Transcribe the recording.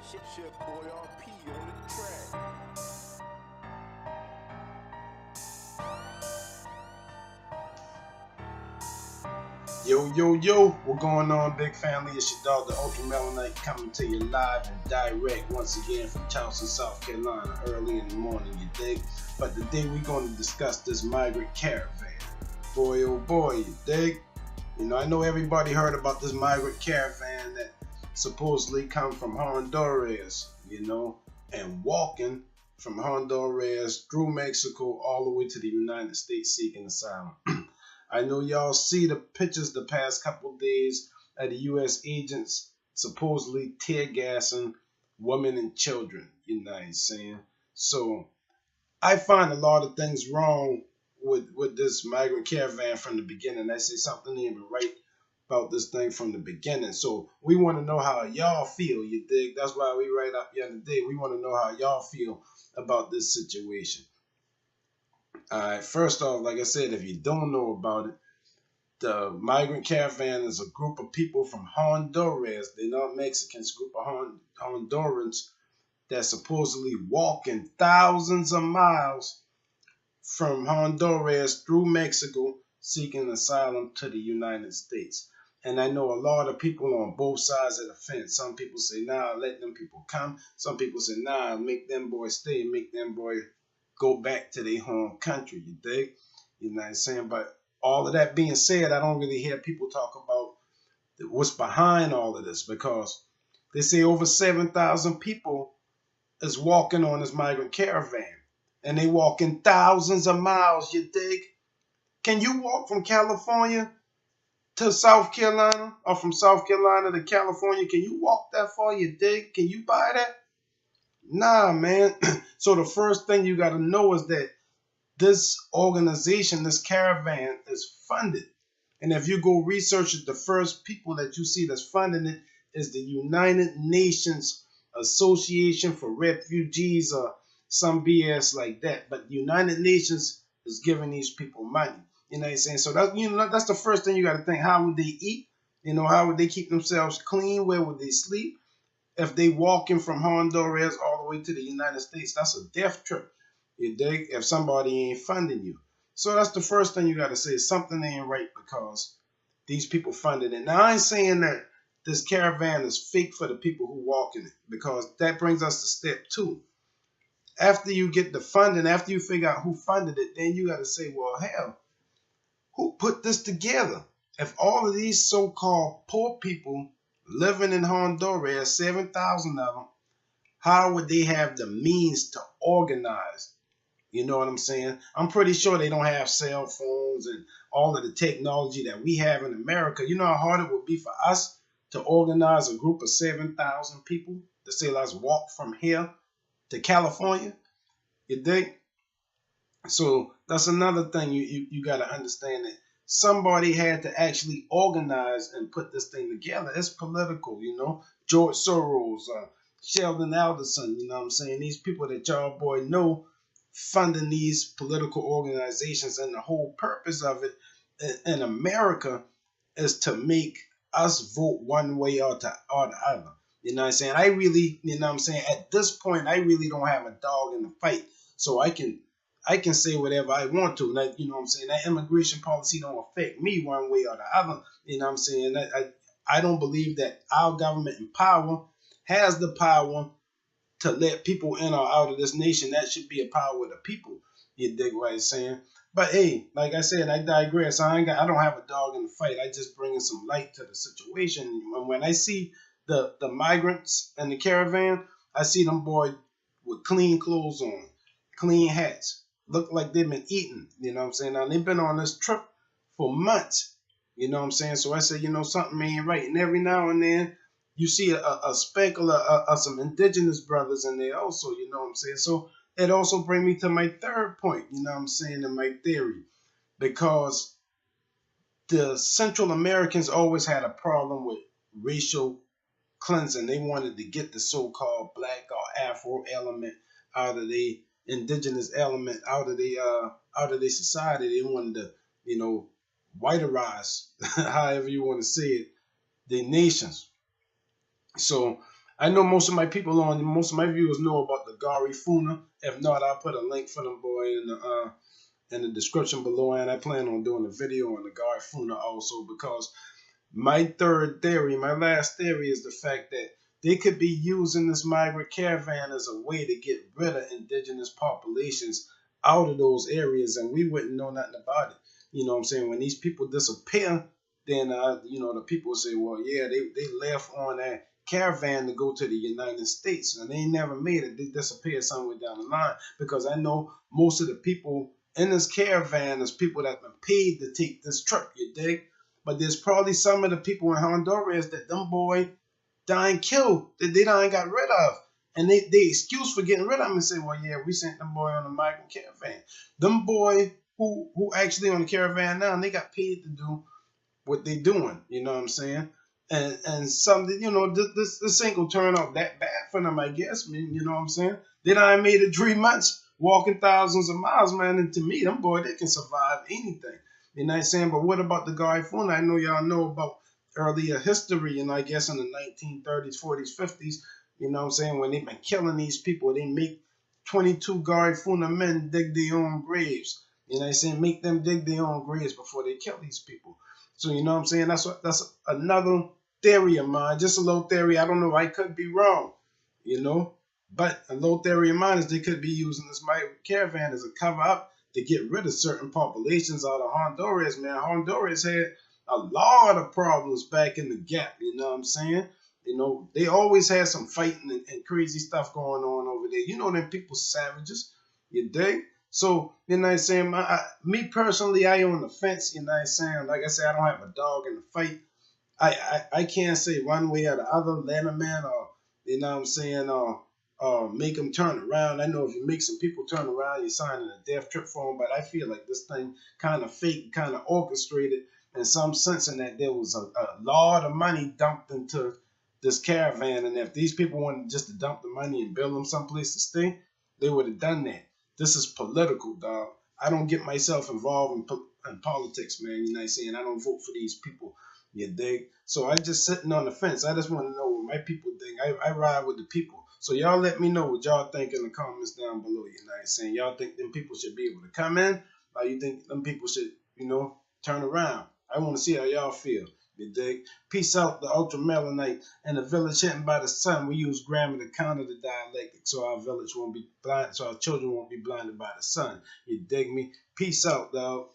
Shit, boy, RP on the track. Yo, what's going on, big family? It's your dog, the Ultra Melanite, coming to you live and direct once again from Charleston, South Carolina, early in the morning, you dig? But today we're going to discuss this migrant caravan. Boy, oh boy, you dig? You know, I know everybody heard about this migrant caravan that supposedly come from Honduras, you know, and walking from Honduras through Mexico all the way to the United States seeking asylum. I know y'all see the pictures the past couple days of the U.S. agents supposedly tear gassing women and children. You know what I'm saying? So I find a lot of things wrong with this migrant caravan from the beginning. I say something ain't even right about this thing from the beginning. So we want to know how y'all feel. You dig? That's why we write up the other day. We want to know how y'all feel about this situation. All right, first off, like I said, if you don't know about it, the Migrant Caravan is a group of people from Honduras. They're not Mexicans, a group of Hondurans that supposedly walking thousands of miles from Honduras through Mexico seeking asylum to the United States. And I know a lot of people on both sides of the fence. Some people say, nah, let them people come. Some people say, nah, make them boys stay, make them boys go back to their home country, you dig? You know what I'm saying? But all of that being said, I don't really hear people talk about what's behind all of this, because they say over 7,000 people is walking on this migrant caravan, and they walking thousands of miles, you dig? Can you walk from California to South Carolina, or from South Carolina to California? Can you walk that far, you dig? Can you buy that? Nah, man. So the first thing you got to know is that this organization, this caravan, is funded. And if you go research it, the first people that you see that's funding it is the United Nations Association for Refugees or some BS like that. But the United Nations is giving these people money. You know what I'm saying? So that's the first thing you got to think. How would they eat? You know, how would they keep themselves clean? Where would they sleep? If they walking from Honduras all the way to the United States, that's a death trip. You dig? If somebody ain't funding you. So that's the first thing you got to say. Something ain't right because these people funded it. Now, I ain't saying that this caravan is fake for the people who walk in it, because that brings us to step two. After you get the funding, after you figure out who funded it, then you got to say, well, hell, who put this together? If all of these so-called poor people living in Honduras, 7,000 of them, how would they have the means to organize? You know what I'm saying? I'm pretty sure they don't have cell phones and all of the technology that we have in America. You know how hard it would be for us to organize a group of 7,000 people to say, let's walk from here to California? You think? So that's another thing you got to understand, that somebody had to actually organize and put this thing together. It's political, you know. George Soros, Sheldon Adelson, you know what I'm saying? These people that y'all boy know funding these political organizations, and the whole purpose of it in America is to make us vote one way or the other. You know what I'm saying? I really, you know what I'm saying, at this point, I really don't have a dog in the fight. So I can say whatever I want to. Like, you know what I'm saying? That immigration policy don't affect me one way or the other. You know what I'm saying? I don't believe that our government in power has the power to let people in or out of this nation. That should be a power of the people. You dig what I'm saying? But hey, like I said, I digress. I don't have a dog in the fight. I just bringing some light to the situation. When I see the migrants and the caravan, I see them boys with clean clothes on, clean hats, look like they've been eating. You know what I'm saying? Now they've been on this trip for months. You know what I'm saying? So I said, something ain't right. And every now and then you see a speckle of some indigenous brothers in there also, you know what I'm saying? So it also brings me to my third point, you know what I'm saying, in my theory. Because the Central Americans always had a problem with racial cleansing. They wanted to get the so-called black or Afro element out of the indigenous element out of the society. They wanted to, whiterize, however you want to say it, the nations. So I know most of my people most of my viewers know about the Garifuna. If not, I'll put a link for them boy in the description below, and I plan on doing a video on the Garifuna also, because my third theory, my last theory, is the fact that they could be using this migrant caravan as a way to get rid of indigenous populations out of those areas, and we wouldn't know nothing about it. You know what I'm saying? When these people disappear, then the people say, well, yeah, they left on that caravan to go to the United States, and they never made it. They disappeared somewhere down the line, because I know most of the people in this caravan is people that have been paid to take this trip. You dig? But there's probably some of the people in Honduras that them boy dying killed, that they done got rid of. And they excuse for getting rid of them and say, well, yeah, we sent them boy on a migrant caravan. Them boy who actually on the caravan now, and they got paid to do what they doing. You know what I'm saying? And some, this ain't gonna turn out that bad for them, I guess. I mean, you know what I'm saying? They done made it 3 months walking thousands of miles, man. And to me, them boy, they can survive anything. You know what I'm saying? But what about the Garifuna? I know y'all know about earlier history, I guess in the 1930s, 40s, 50s, you know what I'm saying, when they've been killing these people, they make 22 Garifuna men dig their own graves. You know what I'm saying? Make them dig their own graves before they kill these people. So, you know what I'm saying? That's another theory of mine. Just a little theory. I don't know. I could be wrong, you know? But a little theory of mine is they could be using this migrant caravan as a cover up to get rid of certain populations out of Honduras, man. Honduras had a lot of problems back in the gap, you know what I'm saying? They always had some fighting and crazy stuff going on over there. You know them people savages, you dig? So, you know what I'm saying? Me personally, I own the fence, you know what I'm saying? Like I said, I don't have a dog in the fight. I can't say one way or the other, let a man, or, you know what I'm saying, make them turn around. I know if you make some people turn around, you're signing a death trip for them, but I feel like this thing kind of fake, kind of orchestrated in some sense, in that there was a lot of money dumped into this caravan, and if these people wanted just to dump the money and build them someplace to stay, they would have done that. This is political, dog. I don't get myself involved in politics, man. You know what I'm saying? I don't vote for these people. You dig? So I just sitting on the fence. I just want to know what my people think. I ride with the people. So y'all let me know what y'all think in the comments down below. You know what I'm saying? Y'all think them people should be able to come in, or you think them people should, turn around? I want to see how y'all feel. You dig? Peace out, the ultramelanite and the village hidden by the sun. We use grammar to counter the dialectic, so our village won't be blind, so our children won't be blinded by the sun. You dig me? Peace out, dog.